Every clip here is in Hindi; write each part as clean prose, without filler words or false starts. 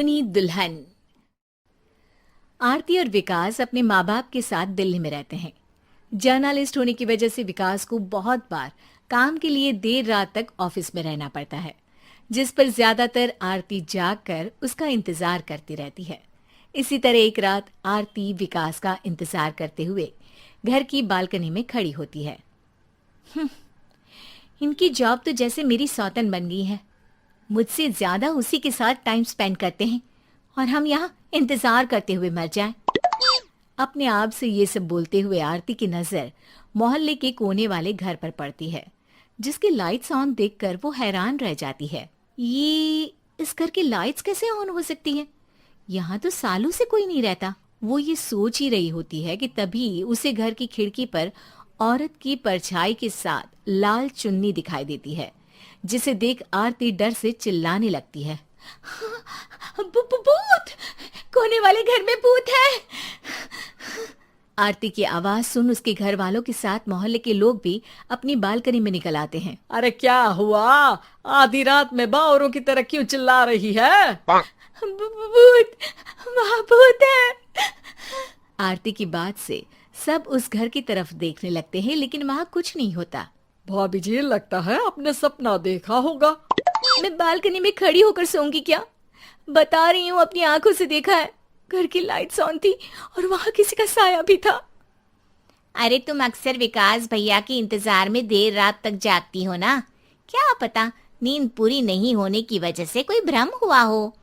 अनहोनी दुल्हन। आरती और विकास अपने माँ बाप के साथ दिल्ली में रहते हैं। जर्नलिस्ट होने की वजह से विकास को बहुत बार काम के लिए देर रात तक ऑफिस में रहना पड़ता है, जिस पर ज्यादातर आरती जागकर उसका इंतजार करती रहती है। इसी तरह एक रात आरती विकास का इंतजार करते हुए घर की बालकनी में खड़ी होती है। इनकी जॉब तो जैसे मेरी सौतन बन गई है। मुझसे ज्यादा उसी के साथ टाइम स्पेंड करते हैं और हम यहाँ इंतजार करते हुए मर जाएं। अपने आप से ये सब बोलते हुए आरती की नजर मोहल्ले के कोने वाले घर पर पड़ती है, जिसकी लाइट्स ऑन देखकर वो हैरान रह जाती है। ये इस घर की लाइट्स कैसे ऑन हो सकती हैं? यहाँ तो सालों से कोई नहीं रहता। वो ये सोच ही रही होती है कि तभी उसे घर की खिड़की पर औरत की परछाई के साथ लाल चुन्नी दिखाई देती है, जिसे देख आरती डर से चिल्लाने लगती है। भूत! कोने वाले घर में भूत है। आरती की आवाज सुन उसके घर वालों के साथ मोहल्ले के लोग भी अपनी बालकनी में निकल आते हैं। अरे क्या हुआ? आधी रात में बावरों की तरह क्यों चिल्ला रही है? भूत! वहाँ भूत है। आरती की बात से सब उस घर की तरफ देखने लगते हैं, लेकिन वहाँ कुछ नहीं होता। भाभी जी, लगता है आपने सपना देखा होगा। मैं बालकनी में खड़ी होकर सोऊंगी क्या? बता रही हूँ, अपनी आंखों से देखा है। घर की लाइट्स ऑन थी और वहाँ किसी का साया भी था। अरे तुम अक्सर विकास भैया के इंतजार में देर रात तक जागती हो ना, क्या पता नींद पूरी नहीं होने की वजह से कोई भ्रम हुआ हो।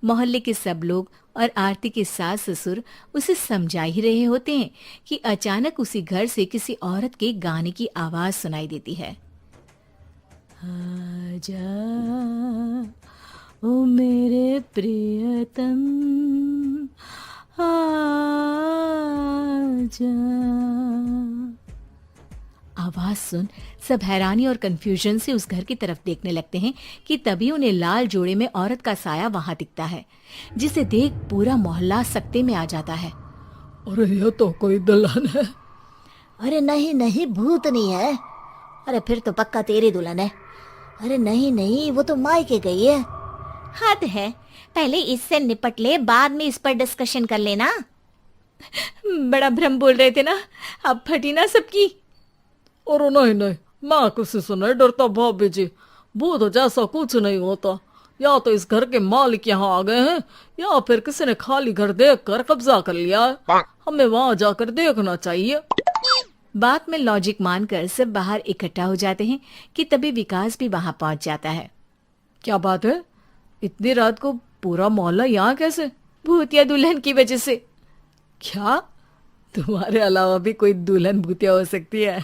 मोहल्ले के सब लोग और आरती के सास ससुर उसे समझा ही रहे होते हैं कि अचानक उसी घर से किसी औरत के गाने की आवाज सुनाई देती है। आजा ओ मेरे प्रियतम आजा। आवाज सुन सब हैरानी और कंफ्यूजन से उस घर की तरफ देखने लगते हैं कि तभी उन्हें लाल जोड़े में औरत का साया वहां दिखता है, जिसे देख पूरा मोहल्ला सकते में आ जाता है। अरे ये तो कोई दुल्हन है। अरे नहीं नहीं, भूत नहीं है। अरे फिर तो पक्का तेरी दुल्हन है। अरे नहीं नहीं, वो तो मायके गई है। हद है, पहले इससे निपट ले, बाद में इस पर डिस्कशन कर लेना। बड़ा भ्रम बोल रहे थे ना, अब फटी ना सबकी। और नहीं नहीं, मैं किसी से नहीं डरता भाभी जी। भूत जैसा कुछ नहीं होता। या तो इस घर के मालिक यहाँ आ गए हैं, या फिर किसी ने खाली घर देख कर कब्जा कर लिया है। हमें वहाँ जाकर देखना चाहिए। बात में लॉजिक मानकर सब बाहर इकट्ठा हो जाते हैं कि तभी विकास भी वहां पहुंच जाता है। क्या बात है? इतनी रात को पूरा मोहल्ला यहाँ कैसे? भूतिया दुल्हन की वजह से। क्या तुम्हारे अलावा भी कोई दुल्हन भूतिया हो सकती है?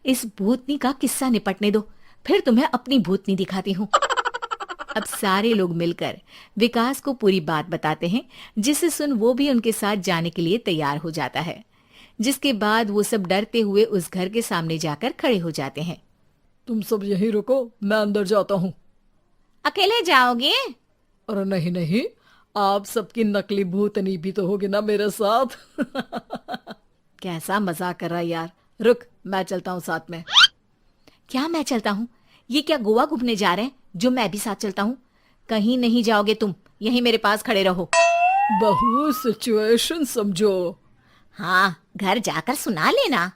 इस भूतनी का किस्सा निपटने दो, फिर तुम्हें अपनी भूतनी दिखाती हूँ। अब सारे लोग मिलकर विकास को पूरी बात बताते हैं, जिसे सुन वो भी उनके साथ जाने के लिए तैयार हो जाता है। जिसके बाद वो सब डरते हुए उस घर के सामने जाकर खड़े हो जाते हैं। तुम सब यहीं रुको, मैं अंदर जाता हूँ। अकेले जाओगे? अरे नहीं नहीं, आप सबकी नकली भूतनी भी तो होगी ना मेरे साथ। कैसा मजाक कर रहा है यार। रुक, मैं चलता हूँ साथ में। क्या मैं चलता हूँ? ये क्या गोवा घूमने जा रहे हैं जो मैं भी साथ चलता हूँ? कहीं नहीं जाओगे तुम, यहीं मेरे पास खड़े रहो। बहू, सिचुएशन समझो। हाँ, घर जाकर सुना लेना।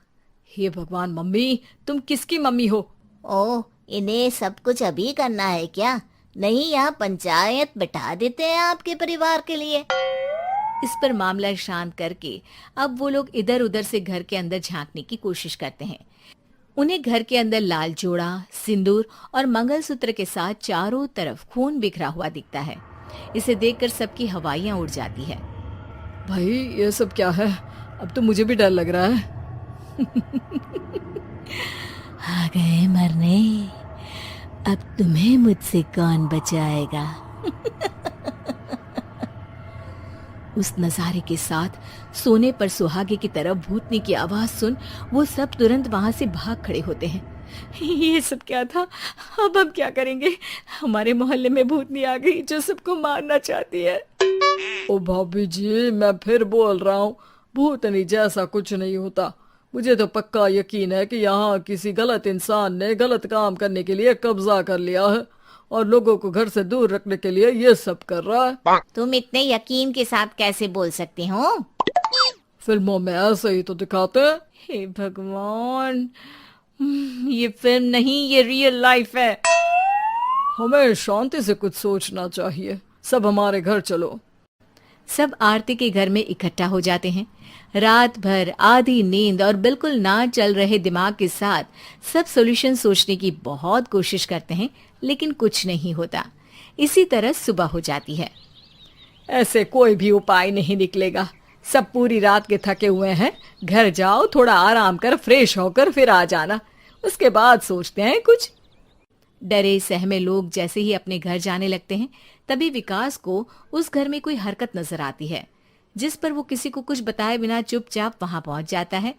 हे भगवान, मम्मी तुम किसकी मम्मी हो? ओ, इन्हें सब कुछ अभी करना है क्या? नहीं, यहाँ पंचायत बैठा देते हैं आपके परिवार के लिए। इस पर मामला शांत करके अब वो लोग इधर उधर से घर के अंदर झांकने की कोशिश करते हैं। उन्हें घर के अंदर लाल जोड़ा, सिंदूर और मंगलसूत्र के साथ चारों तरफ खून बिखरा हुआ दिखता है। इसे देखकर सबकी हवाइयां उड़ जाती है। भाई ये सब क्या है? अब तो मुझे भी डर लग रहा है। आ गए मरने, अब तुम्हें मुझसे कौन बचाएगा? उस नजारे के साथ सोने पर सुहागे की तरफ भूतनी की आवाज सुन वो सब तुरंत वहां से भाग खड़े होते हैं। ये सब क्या था? अब हम क्या करेंगे? हमारे मोहल्ले में भूतनी आ गई जो सबको मारना चाहती है। ओ भाभी जी, मैं फिर बोल रहा हूँ, भूतनी जैसा कुछ नहीं होता। मुझे तो पक्का यकीन है कि यहाँ किसी गलत इंसान ने गलत काम करने के लिए कब्जा कर लिया है और लोगों को घर से दूर रखने के लिए ये सब कर रहा है। तुम इतने यकीन के साथ कैसे बोल सकते हो? फिल्मों में ऐसे ही तो दिखाते हैं। हे भगवान, ये फिल्म नहीं, ये रियल लाइफ है। हमें शांति से कुछ सोचना चाहिए। सब हमारे घर चलो। सब आरती के घर में इकट्ठा हो जाते हैं। रात भर आधी नींद और बिल्कुल ना चल रहे दिमाग के साथ सब सॉल्यूशन सोचने की बहुत कोशिश करते हैं, लेकिन कुछ नहीं होता। इसी तरह सुबह हो जाती है। ऐसे कोई भी उपाय नहीं निकलेगा। सब पूरी रात के थके हुए हैं। घर जाओ, थोड़ा आराम कर, फ्रेश होकर फिर आ जाना। उसके बाद सोचते हैं कुछ। डरे सहमे लोग जैसे ही अपने घर जाने लगते हैं, तभी विकास को उस घर में कोई हरकत नजर आती है, जिस पर वो किसी को कुछ बताए बिना चुपचाप वहां पहुंच जाता है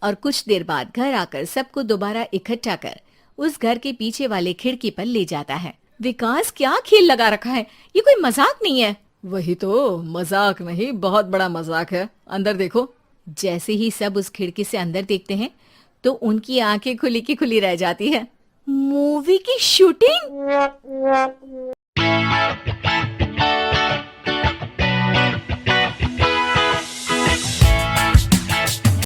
और कुछ देर बाद घर आकर सबको दोबारा इकट्ठा कर उस घर के पीछे वाले खिड़की पर ले जाता है। विकास, क्या खेल लगा रखा है? ये कोई मजाक नहीं है। वही तो, मजाक नहीं, बहुत बड़ा मजाक है। अंदर देखो। जैसे ही सब उस खिड़की से अंदर देखते हैं तो उनकी आंखें खुली की खुली रह जाती है। मूवी की शूटिंग?